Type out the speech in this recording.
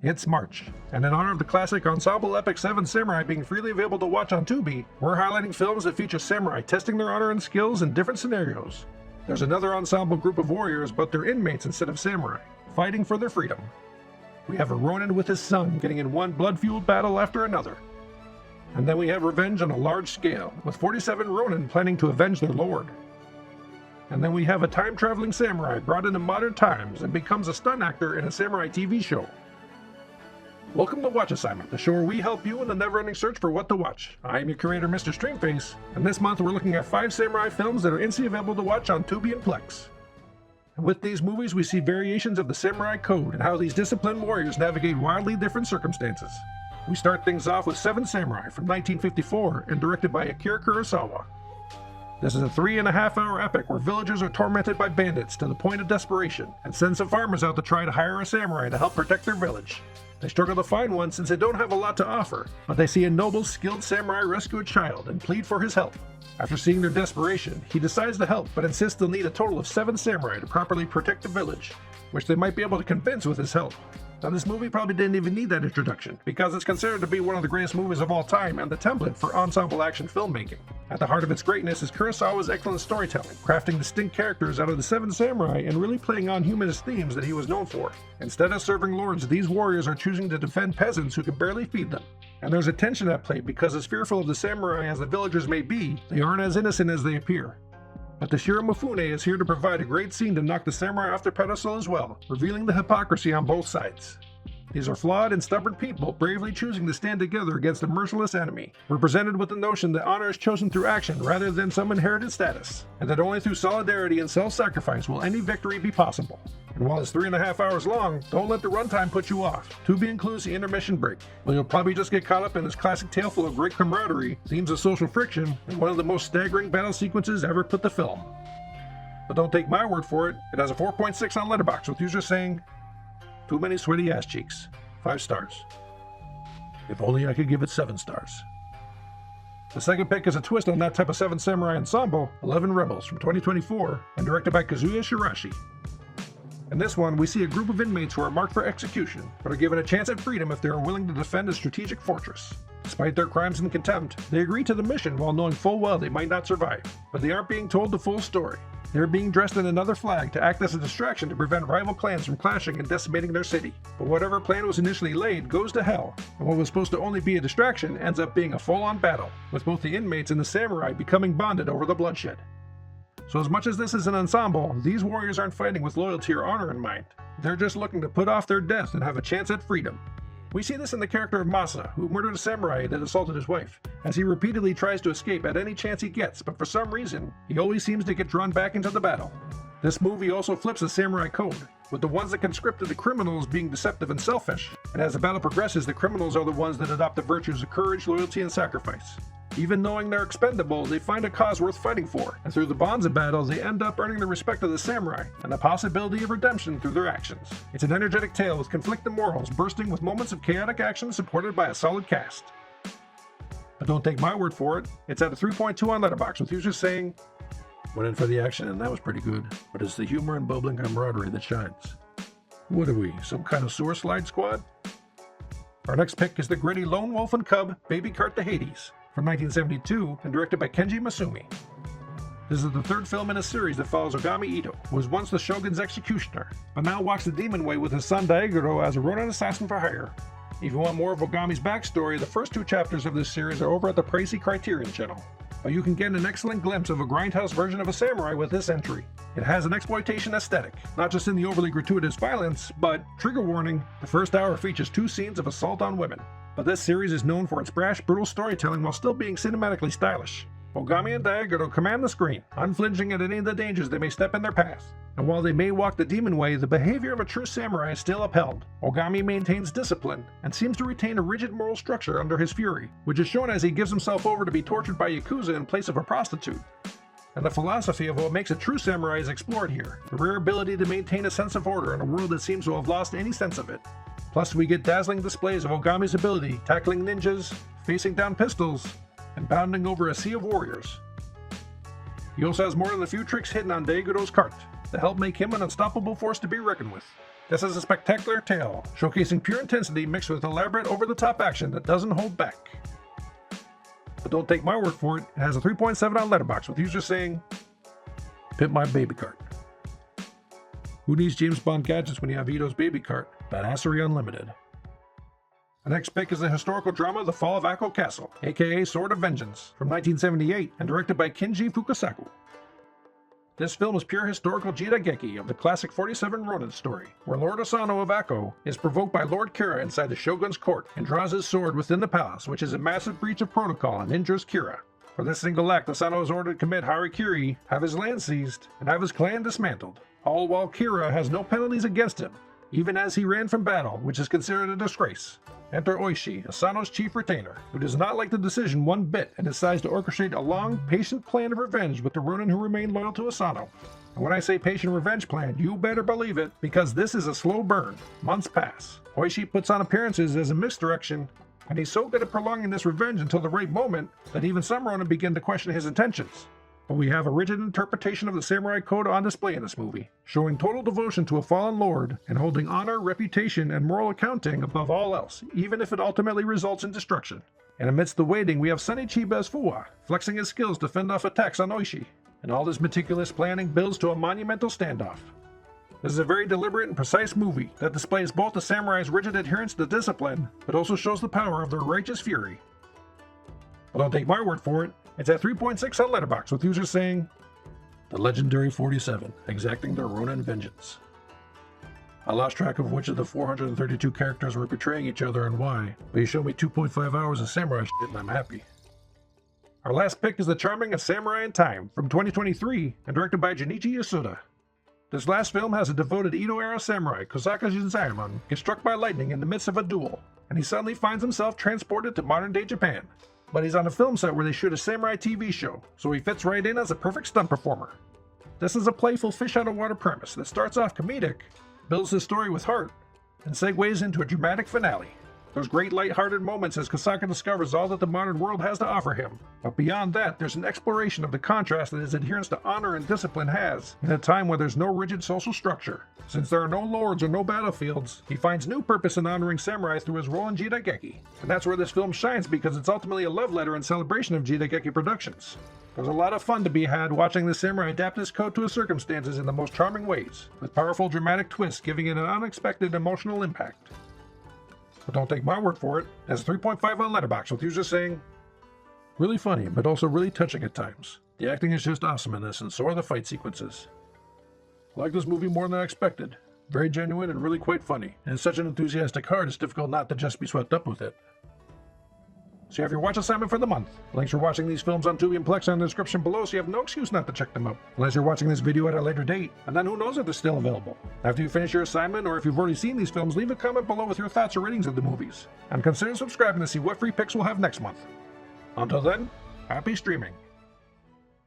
It's March, and in honor of the classic ensemble epic Seven Samurai being freely available to watch on Tubi, we're highlighting films that feature samurai testing their honor and skills in different scenarios. There's another ensemble group of warriors, but they're inmates instead of samurai, fighting for their freedom. We have a Ronin with his son getting in one blood-fueled battle after another. And then we have revenge on a large scale, with 47 Ronin planning to avenge their lord. And then we have a time-traveling samurai brought into modern times and becomes a stunt actor in a samurai TV show. Welcome to Watch Assignment, the show where we help you in the never-ending search for what to watch. I am your curator, Mr. Streamface, and this month we're looking at 5 samurai films that are instantly available to watch on Tubi and Plex. And with these movies, we see variations of the samurai code and how these disciplined warriors navigate wildly different circumstances. We start things off with Seven Samurai from 1954 and directed by Akira Kurosawa. This is a 3.5-hour epic where villagers are tormented by bandits to the point of desperation and send some farmers out to try to hire a samurai to help protect their village. They struggle to find one since they don't have a lot to offer, but they see a noble, skilled samurai rescue a child and plead for his help. After seeing their desperation, he decides to help but insists they'll need a total of 7 samurai to properly protect the village, which they might be able to convince with his help. Now, this movie probably didn't even need that introduction, because it's considered to be one of the greatest movies of all time and the template for ensemble action filmmaking. At the heart of its greatness is Kurosawa's excellent storytelling, crafting distinct characters out of the Seven Samurai and really playing on humanist themes that he was known for. Instead of serving lords, these warriors are choosing to defend peasants who can barely feed them. And there's a tension at play because as fearful of the samurai as the villagers may be, they aren't as innocent as they appear. But Toshiro Mifune is here to provide a great scene to knock the samurai off their pedestal as well, revealing the hypocrisy on both sides. These are flawed and stubborn people bravely choosing to stand together against a merciless enemy. We're presented with the notion that honor is chosen through action rather than some inherited status, and that only through solidarity and self-sacrifice will any victory be possible. And while it's 3.5 hours long, don't let the runtime put you off. Tubi includes the intermission break, where you'll probably just get caught up in this classic tale full of great camaraderie, themes of social friction, and one of the most staggering battle sequences ever put to film. But don't take my word for it, it has a 4.6 on Letterboxd, with users saying, "Too many sweaty ass cheeks. 5 stars. If only I could give it 7 stars." The second pick is a twist on that type of Seven Samurai ensemble, 11 Rebels from 2024, and directed by Kazuya Shirashi. In this one, we see a group of inmates who are marked for execution, but are given a chance at freedom if they are willing to defend a strategic fortress. Despite their crimes and contempt, they agree to the mission while knowing full well they might not survive, but they aren't being told the full story. They're being dressed in another flag to act as a distraction to prevent rival clans from clashing and decimating their city. But whatever plan was initially laid goes to hell, and what was supposed to only be a distraction ends up being a full-on battle, with both the inmates and the samurai becoming bonded over the bloodshed. So as much as this is an ensemble, these warriors aren't fighting with loyalty or honor in mind. They're just looking to put off their death and have a chance at freedom. We see this in the character of Masa, who murdered a samurai that assaulted his wife, as he repeatedly tries to escape at any chance he gets, but for some reason, he always seems to get drawn back into the battle. This movie also flips the samurai code, with the ones that conscripted the criminals being deceptive and selfish, and as the battle progresses, the criminals are the ones that adopt the virtues of courage, loyalty, and sacrifice. Even knowing they're expendable, they find a cause worth fighting for, and through the bonds of battle, they end up earning the respect of the samurai, and the possibility of redemption through their actions. It's an energetic tale with conflicting morals, bursting with moments of chaotic action supported by a solid cast. But don't take my word for it, it's at a 3.2 on Letterboxd, with users saying, "Went in for the action and that was pretty good, but it's the humor and bubbling camaraderie that shines." What are we, some kind of sewer slide squad? Our next pick is the gritty Lone Wolf and Cub Baby Cart to Hades, from 1972 and directed by Kenji Masumi. This is the 3rd film in a series that follows Ogami Ito, who was once the shogun's executioner, but now walks the demon way with his son Daigoro as a Ronin assassin for hire. If you want more of Ogami's backstory, the first 2 chapters of this series are over at the pricey Criterion channel, but you can get an excellent glimpse of a grindhouse version of a samurai with this entry. It has an exploitation aesthetic, not just in the overly gratuitous violence, but, trigger warning, the first hour features 2 scenes of assault on women. But this series is known for its brash, brutal storytelling while still being cinematically stylish. Ogami and Daigoro command the screen, unflinching at any of the dangers that may step in their path. And while they may walk the demon way, the behavior of a true samurai is still upheld. Ogami maintains discipline, and seems to retain a rigid moral structure under his fury, which is shown as he gives himself over to be tortured by Yakuza in place of a prostitute. And the philosophy of what makes a true samurai is explored here, the rare ability to maintain a sense of order in a world that seems to have lost any sense of it. Plus, we get dazzling displays of Ogami's ability, tackling ninjas, facing down pistols, and bounding over a sea of warriors. He also has more than a few tricks hidden on Daigoro's cart that help make him an unstoppable force to be reckoned with. This is a spectacular tale, showcasing pure intensity mixed with elaborate over-the-top action that doesn't hold back. But don't take my word for it, it has a 3.7 on Letterboxd with users saying, "Pimp my baby cart." Who needs James Bond gadgets when you have Ito's baby cart? Badassery Unlimited. The next pick is the historical drama The Fall of Akko Castle, aka Sword of Vengeance, from 1978 and directed by Kinji Fukasaku. This film is pure historical Jidaigeki of the classic 47 Ronin story, where Lord Asano of Akko is provoked by Lord Kira inside the shogun's court and draws his sword within the palace, which is a massive breach of protocol and injures Kira. For this single act, Asano is ordered to commit harikiri, have his land seized, and have his clan dismantled, all while Kira has no penalties against him, even as he ran from battle, which is considered a disgrace. Enter Oishi, Asano's chief retainer, who does not like the decision one bit and decides to orchestrate a long, patient plan of revenge with the Ronin who remain loyal to Asano. And when I say patient revenge plan, you better believe it, because this is a slow burn. Months pass. Oishi puts on appearances as a misdirection, and he's so good at prolonging this revenge until the right moment that even some Ronin begin to question his intentions. But we have a rigid interpretation of the samurai code on display in this movie, showing total devotion to a fallen lord and holding honor, reputation, and moral accounting above all else, even if it ultimately results in destruction. And amidst the waiting, we have Sonny Chiba as Fuwa, flexing his skills to fend off attacks on Oishi, and all this meticulous planning builds to a monumental standoff. This is a very deliberate and precise movie that displays both the samurai's rigid adherence to discipline, but also shows the power of their righteous fury. But don't take my word for it, it's at 3.6 on Letterboxd, with users saying, "The legendary 47, exacting their Ronin vengeance." I lost track of which of the 432 characters were betraying each other and why, but you showed me 2.5 hours of samurai shit and I'm happy. Our last pick is the charming A Samurai in Time, from 2023, and directed by Junichi Yasuda. This last film has a devoted Edo-era samurai, Kosaka Jinzaemon, get struck by lightning in the midst of a duel, and he suddenly finds himself transported to modern-day Japan. But he's on a film set where they shoot a samurai TV show, so he fits right in as a perfect stunt performer. This is a playful fish-out-of-water premise that starts off comedic, builds the story with heart, and segues into a dramatic finale. There's great light-hearted moments as Kosaka discovers all that the modern world has to offer him. But beyond that, there's an exploration of the contrast that his adherence to honor and discipline has in a time where there's no rigid social structure. Since there are no lords or no battlefields, he finds new purpose in honoring samurai through his role in Jidaigeki. And that's where this film shines, because it's ultimately a love letter and celebration of Jidaigeki productions. There's a lot of fun to be had watching the samurai adapt his code to his circumstances in the most charming ways, with powerful dramatic twists giving it an unexpected emotional impact. But don't take my word for it, it has 3.5 on Letterboxd, with users saying, "Really funny, but also really touching at times. The acting is just awesome in this, and so are the fight sequences. I like this movie more than I expected. Very genuine and really quite funny, and it's such an enthusiastic heart it's difficult not to just be swept up with it." So you have your watch assignment for the month. Links for watching these films on Tubi and Plex are in the description below, so you have no excuse not to check them out. Unless you're watching this video at a later date, and then who knows if they're still available. After you finish your assignment, or if you've already seen these films, leave a comment below with your thoughts or ratings of the movies. And consider subscribing to see what free picks we'll have next month. Until then, happy streaming.